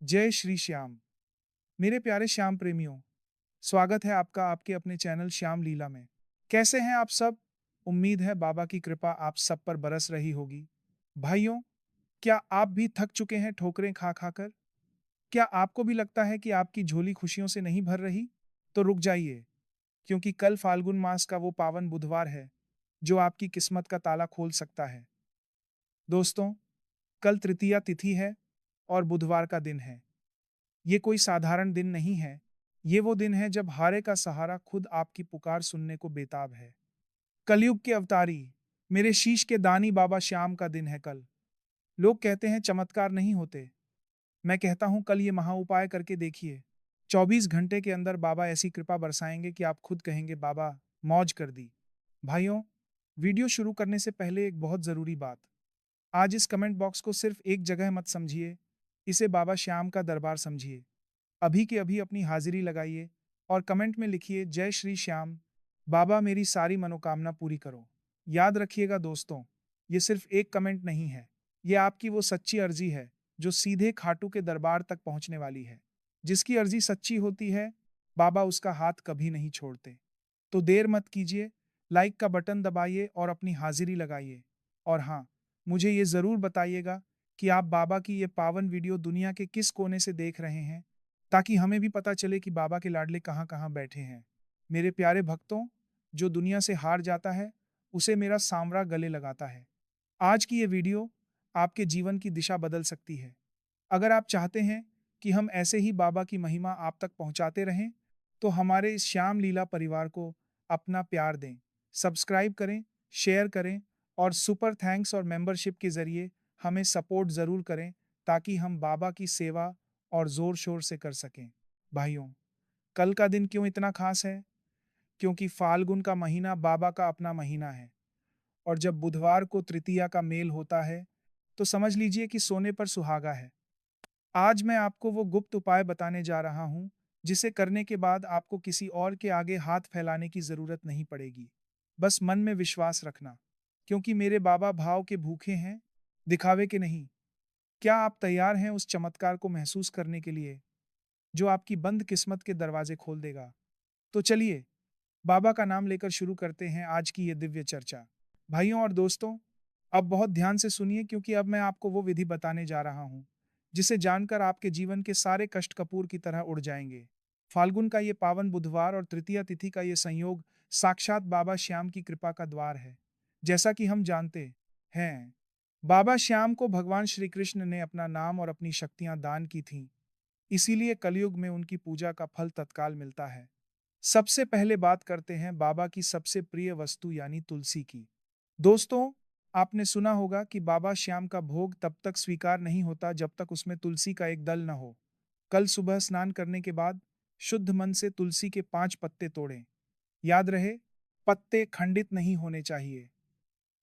जय श्री श्याम। मेरे प्यारे श्याम प्रेमियों, स्वागत है आपका आपके अपने चैनल श्याम लीला में। कैसे हैं आप सब? उम्मीद है बाबा की कृपा आप सब पर बरस रही होगी। भाइयों, क्या आप भी थक चुके हैं ठोकरें खा खाकर? क्या आपको भी लगता है कि आपकी झोली खुशियों से नहीं भर रही? तो रुक जाइए, क्योंकि कल फाल्गुन मास का वो पावन बुधवार है, जो आपकी किस्मत का ताला खोल सकता है। दोस्तों, कल तृतीया तिथि है और बुधवार का दिन है। ये कोई साधारण दिन नहीं है। ये वो दिन है जब हारे का सहारा खुद आपकी पुकार सुनने को बेताब है। कलयुग के अवतारी, मेरे शीश के दानी बाबा श्याम का दिन है कल। लोग कहते हैं चमत्कार नहीं होते। मैं कहता हूं कल ये महाउपाय करके देखिए। 24 घंटे के अंदर बाबा ऐसी कृपा बरसाएंगे कि आप खुद कहेंगे बाबा, मौज कर दी। भाइयों, वीडियो शुरू करने से पहले एक बहुत जरूरी बात। आज इस कमेंट बॉक्स को सिर्फ एक जगह मत समझिए, इसे बाबा श्याम का दरबार समझिए। अभी के अभी अपनी हाजिरी लगाइए और कमेंट में लिखिए जय श्री श्याम, बाबा मेरी सारी मनोकामना पूरी करो। याद रखिएगा दोस्तों, ये सिर्फ एक कमेंट नहीं है, ये आपकी वो सच्ची अर्जी है जो सीधे खाटू के दरबार तक पहुंचने वाली है। जिसकी अर्जी सच्ची होती है, बाबा उसका हाथ कभी नहीं छोड़ते। तो देर मत कीजिए, लाइक का बटन दबाइए और अपनी हाजिरी लगाइए। और हाँ, मुझे ये ज़रूर बताइएगा कि आप बाबा की ये पावन वीडियो दुनिया के किस कोने से देख रहे हैं, ताकि हमें भी पता चले कि बाबा के लाडले कहाँ कहाँ बैठे हैं। मेरे प्यारे भक्तों, जो दुनिया से हार जाता है, उसे मेरा सामरा गले लगाता है। आज की ये वीडियो आपके जीवन की दिशा बदल सकती है। अगर आप चाहते हैं कि हम ऐसे ही बाबा की महिमा आप तक पहुंचाते रहें, तो हमारे इस श्याम लीला परिवार को अपना प्यार दें, सब्सक्राइब करें, शेयर करें और सुपर थैंक्स और मेंबरशिप के जरिए हमें सपोर्ट ज़रूर करें, ताकि हम बाबा की सेवा और ज़ोर शोर से कर सकें। भाइयों, कल का दिन क्यों इतना खास है? क्योंकि फाल्गुन का महीना बाबा का अपना महीना है, और जब बुधवार को तृतीया का मेल होता है, तो समझ लीजिए कि सोने पर सुहागा है। आज मैं आपको वो गुप्त उपाय बताने जा रहा हूँ, जिसे करने के बाद आपको किसी और के आगे हाथ फैलाने की ज़रूरत नहीं पड़ेगी। बस मन में विश्वास रखना, क्योंकि मेरे बाबा भाव के भूखे हैं, दिखावे के नहीं। क्या आप तैयार हैं उस चमत्कार को महसूस करने के लिए, जो आपकी बंद किस्मत के दरवाजे खोल देगा? तो चलिए, बाबा का नाम लेकर शुरू करते हैं आज की ये दिव्य चर्चा। भाइयों और दोस्तों, अब बहुत ध्यान से सुनिए, क्योंकि अब मैं आपको वो विधि बताने जा रहा हूँ, जिसे जानकर आपके जीवन के सारे कष्ट कपूर की तरह उड़ जाएंगे। फाल्गुन का ये पावन बुधवार और तृतीया तिथि का ये संयोग साक्षात बाबा श्याम की कृपा का द्वार है। जैसा कि हम जानते हैं, बाबा श्याम को भगवान श्री कृष्ण ने अपना नाम और अपनी शक्तियां दान की थीं, इसीलिए कलयुग में उनकी पूजा का फल तत्काल मिलता है। सबसे पहले बात करते हैं बाबा की सबसे प्रिय वस्तु यानी तुलसी की। दोस्तों, आपने सुना होगा कि बाबा श्याम का भोग तब तक स्वीकार नहीं होता जब तक उसमें तुलसी का एक दल न हो। कल सुबह स्नान करने के बाद शुद्ध मन से तुलसी के 5 पत्ते तोड़ें। याद रहे, पत्ते खंडित नहीं होने चाहिए।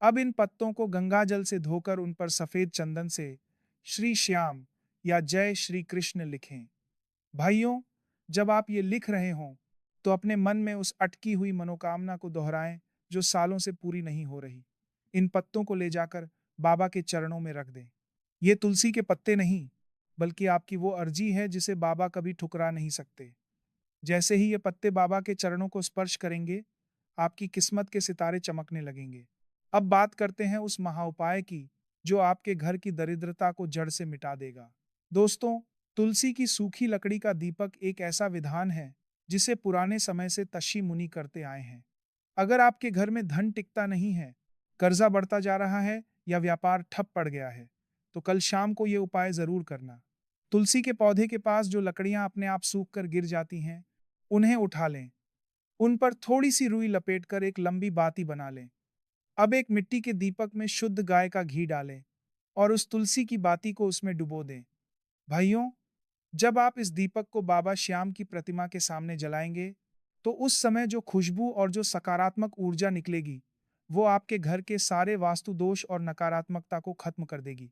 अब इन पत्तों को गंगा जल से धोकर उन पर सफेद चंदन से श्री श्याम या जय श्री कृष्ण लिखें। भाइयों, जब आप ये लिख रहे हों, तो अपने मन में उस अटकी हुई मनोकामना को दोहराएं, जो सालों से पूरी नहीं हो रही। इन पत्तों को ले जाकर बाबा के चरणों में रख दें। ये तुलसी के पत्ते नहीं, बल्कि आपकी वो अर्जी है जिसे बाबा कभी ठुकरा नहीं सकते। जैसे ही ये पत्ते बाबा के चरणों को स्पर्श करेंगे, आपकी किस्मत के सितारे चमकने लगेंगे। अब बात करते हैं उस महाउपाय की, जो आपके घर की दरिद्रता को जड़ से मिटा देगा। दोस्तों, तुलसी की सूखी लकड़ी का दीपक एक ऐसा विधान है, जिसे पुराने समय से तशी मुनि करते आए हैं। अगर आपके घर में धन टिकता नहीं है, कर्जा बढ़ता जा रहा है या व्यापार ठप पड़ गया है, तो कल शाम को ये उपाय जरूर करना। तुलसी के पौधे के पास जो लकड़ियां अपने आप सूख कर गिर जाती हैं, उन्हें उठा लें। उन पर थोड़ी सी रुई लपेटकर एक लंबी बाती बना लें। अब एक मिट्टी के दीपक में शुद्ध गाय का घी डालें और उस तुलसी की बाती को उसमें डुबो दें। भाइयों, जब आप इस दीपक को बाबा श्याम की प्रतिमा के सामने जलाएंगे, तो उस समय जो खुशबू और जो सकारात्मक ऊर्जा निकलेगी, वो आपके घर के सारे वास्तु दोष और नकारात्मकता को खत्म कर देगी।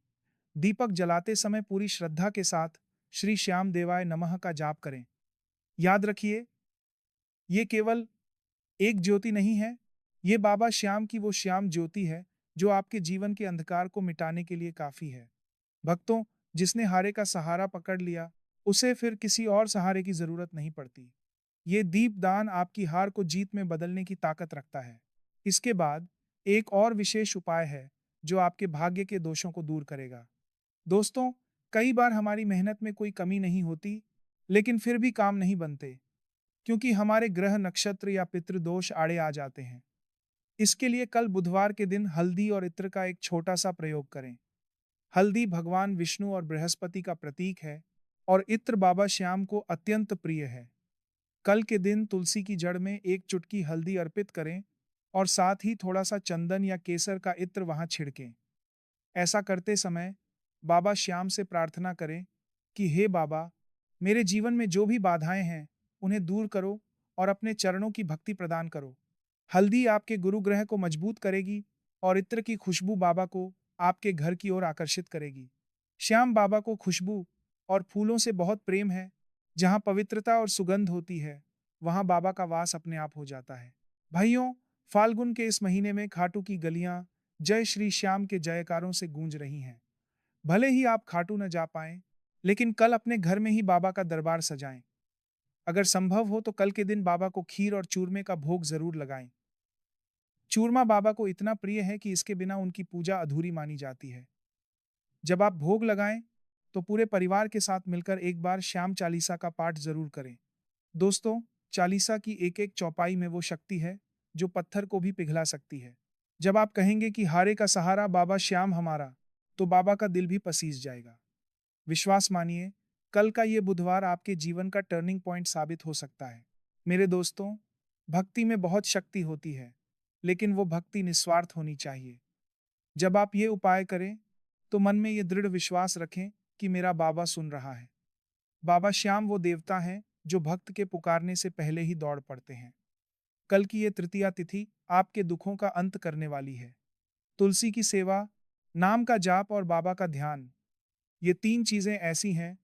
दीपक जलाते समय पूरी श्रद्धा के साथ श्री श्याम देवाय नमः का जाप करें। याद रखिए, ये केवल एक ज्योति नहीं है, ये बाबा श्याम की वो श्याम ज्योति है, जो आपके जीवन के अंधकार को मिटाने के लिए काफी है। भक्तों, जिसने हारे का सहारा पकड़ लिया, उसे फिर किसी और सहारे की जरूरत नहीं पड़ती। ये दीपदान आपकी हार को जीत में बदलने की ताकत रखता है। इसके बाद एक और विशेष उपाय है जो आपके भाग्य के दोषों को दूर करेगा। दोस्तों, कई बार हमारी मेहनत में कोई कमी नहीं होती, लेकिन फिर भी काम नहीं बनते, क्योंकि हमारे ग्रह नक्षत्र या पितृदोष आड़े आ जाते हैं। इसके लिए कल बुधवार के दिन हल्दी और इत्र का एक छोटा सा प्रयोग करें। हल्दी भगवान विष्णु और बृहस्पति का प्रतीक है और इत्र बाबा श्याम को अत्यंत प्रिय है। कल के दिन तुलसी की जड़ में एक चुटकी हल्दी अर्पित करें और साथ ही थोड़ा सा चंदन या केसर का इत्र वहां छिड़कें। ऐसा करते समय बाबा श्याम से प्रार्थना करें कि हे बाबा, मेरे जीवन में जो भी बाधाएं हैं, उन्हें दूर करो और अपने चरणों की भक्ति प्रदान करो। हल्दी आपके गुरु ग्रह को मजबूत करेगी और इत्र की खुशबू बाबा को आपके घर की ओर आकर्षित करेगी। श्याम बाबा को खुशबू और फूलों से बहुत प्रेम है। जहाँ पवित्रता और सुगंध होती है, वहाँ बाबा का वास अपने आप हो जाता है। भाइयों, फाल्गुन के इस महीने में खाटू की गलियां जय श्री श्याम के जयकारों से गूंज रही हैं। भले ही आप खाटू न जा पाएं, लेकिन कल अपने घर में ही बाबा का दरबार सजाएं। अगर संभव हो तो कल के दिन बाबा को खीर और चूरमे का भोग जरूर लगाएं। चूरमा बाबा को इतना प्रिय है कि इसके बिना उनकी पूजा अधूरी मानी जाती है। जब आप भोग लगाएं, तो पूरे परिवार के साथ मिलकर एक बार श्याम चालीसा का पाठ जरूर करें। दोस्तों, चालीसा की एक एक चौपाई में वो शक्ति है जो पत्थर को भी पिघला सकती है। जब आप कहेंगे कि हारे का सहारा बाबा श्याम हमारा, तो बाबा का दिल भी पसीज जाएगा। विश्वास मानिए, कल का ये बुधवार आपके जीवन का टर्निंग पॉइंट साबित हो सकता है। मेरे दोस्तों, भक्ति में बहुत शक्ति होती है, लेकिन वो भक्ति निस्वार्थ होनी चाहिए। जब आप ये उपाय करें, तो मन में ये दृढ़ विश्वास रखें कि मेरा बाबा सुन रहा है। बाबा श्याम वो देवता हैं जो भक्त के पुकारने से पहले ही दौड़ पड़ते हैं। कल की ये तृतीया तिथि आपके दुखों का अंत करने वाली है। तुलसी की सेवा, नाम का जाप और बाबा का ध्यान, ये तीन चीजें ऐसी हैं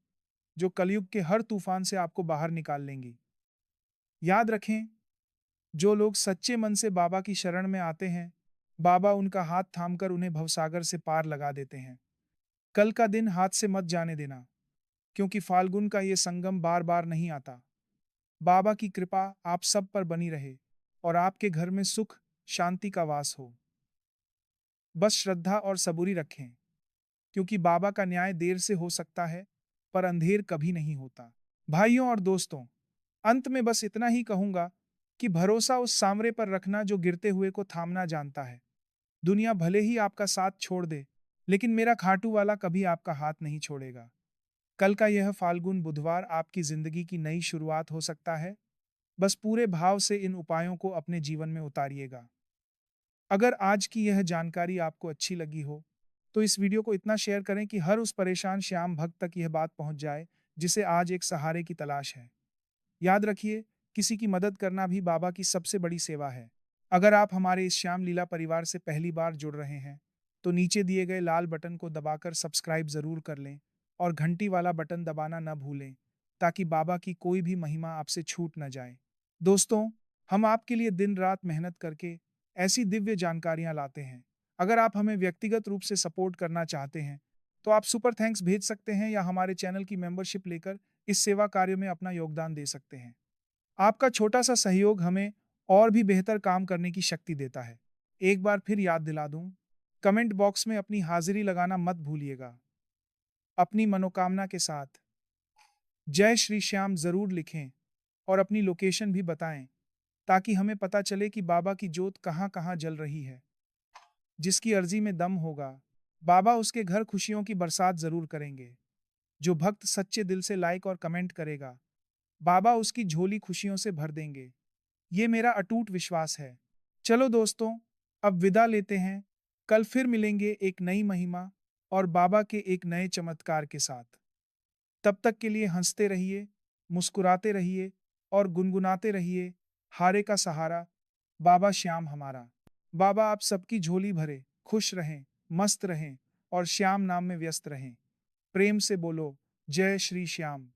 जो कलयुग के हर तूफान से आपको बाहर निकाल लेंगी। याद रखें, जो लोग सच्चे मन से बाबा की शरण में आते हैं, बाबा उनका हाथ थामकर उन्हें भवसागर से पार लगा देते हैं। कल का दिन हाथ से मत जाने देना, क्योंकि फाल्गुन का ये संगम बार बार नहीं आता। बाबा की कृपा आप सब पर बनी रहे और आपके घर में सुख शांति का वास हो। बस श्रद्धा और सबूरी रखें, क्योंकि बाबा का न्याय देर से हो सकता है, पर अंधेर कभी नहीं होता। भाइयों और दोस्तों, अंत में बस इतना ही कहूंगा कि भरोसा उस सांवरे पर रखना जो गिरते हुए को थामना जानता है। दुनिया भले ही आपका साथ छोड़ दे, लेकिन मेरा खाटू वाला कभी आपका हाथ नहीं छोड़ेगा। कल का यह फाल्गुन बुधवार आपकी जिंदगी की नई शुरुआत हो सकता है। बस पूरे भाव से इन उपायों को अपने जीवन में उतारिएगा। अगर आज की यह जानकारी आपको अच्छी लगी हो, तो इस वीडियो को इतना शेयर करें कि हर उस परेशान श्याम भक्त तक यह बात पहुंच जाए, जिसे आज एक सहारे की तलाश है। याद रखिए, किसी की मदद करना भी बाबा की सबसे बड़ी सेवा है। अगर आप हमारे इस श्याम लीला परिवार से पहली बार जुड़ रहे हैं, तो नीचे दिए गए लाल बटन को दबाकर सब्सक्राइब जरूर कर लें और घंटी वाला बटन दबाना न भूलें, ताकि बाबा की कोई भी महिमा आपसे छूट न जाए। दोस्तों, हम आपके लिए दिन रात मेहनत करके ऐसी दिव्य जानकारियां लाते हैं। अगर आप हमें व्यक्तिगत रूप से सपोर्ट करना चाहते हैं, तो आप सुपर थैंक्स भेज सकते हैं या हमारे चैनल की मेंबरशिप लेकर इस सेवा कार्य में अपना योगदान दे सकते हैं। आपका छोटा सा सहयोग हमें और भी बेहतर काम करने की शक्ति देता है। एक बार फिर याद दिला दूं, कमेंट बॉक्स में अपनी हाजिरी लगाना मत भूलिएगा। अपनी मनोकामना के साथ जय श्री श्याम जरूर लिखें और अपनी लोकेशन भी बताएं, ताकि हमें पता चले कि बाबा की जोत कहाँ कहाँ जल रही है। जिसकी अर्जी में दम होगा, बाबा उसके घर खुशियों की बरसात जरूर करेंगे। जो भक्त सच्चे दिल से लाइक और कमेंट करेगा, बाबा उसकी झोली खुशियों से भर देंगे। ये मेरा अटूट विश्वास है। चलो दोस्तों, अब विदा लेते हैं। कल फिर मिलेंगे एक नई महिमा और बाबा के एक नए चमत्कार के साथ। तब तक के लिए हंसते रहिए, मुस्कुराते रहिए और गुनगुनाते रहिए, हारे का सहारा बाबा श्याम हमारा। बाबा आप सबकी झोली भरे, खुश रहें, मस्त रहें और श्याम नाम में व्यस्त रहें। प्रेम से बोलो, जय श्री श्याम।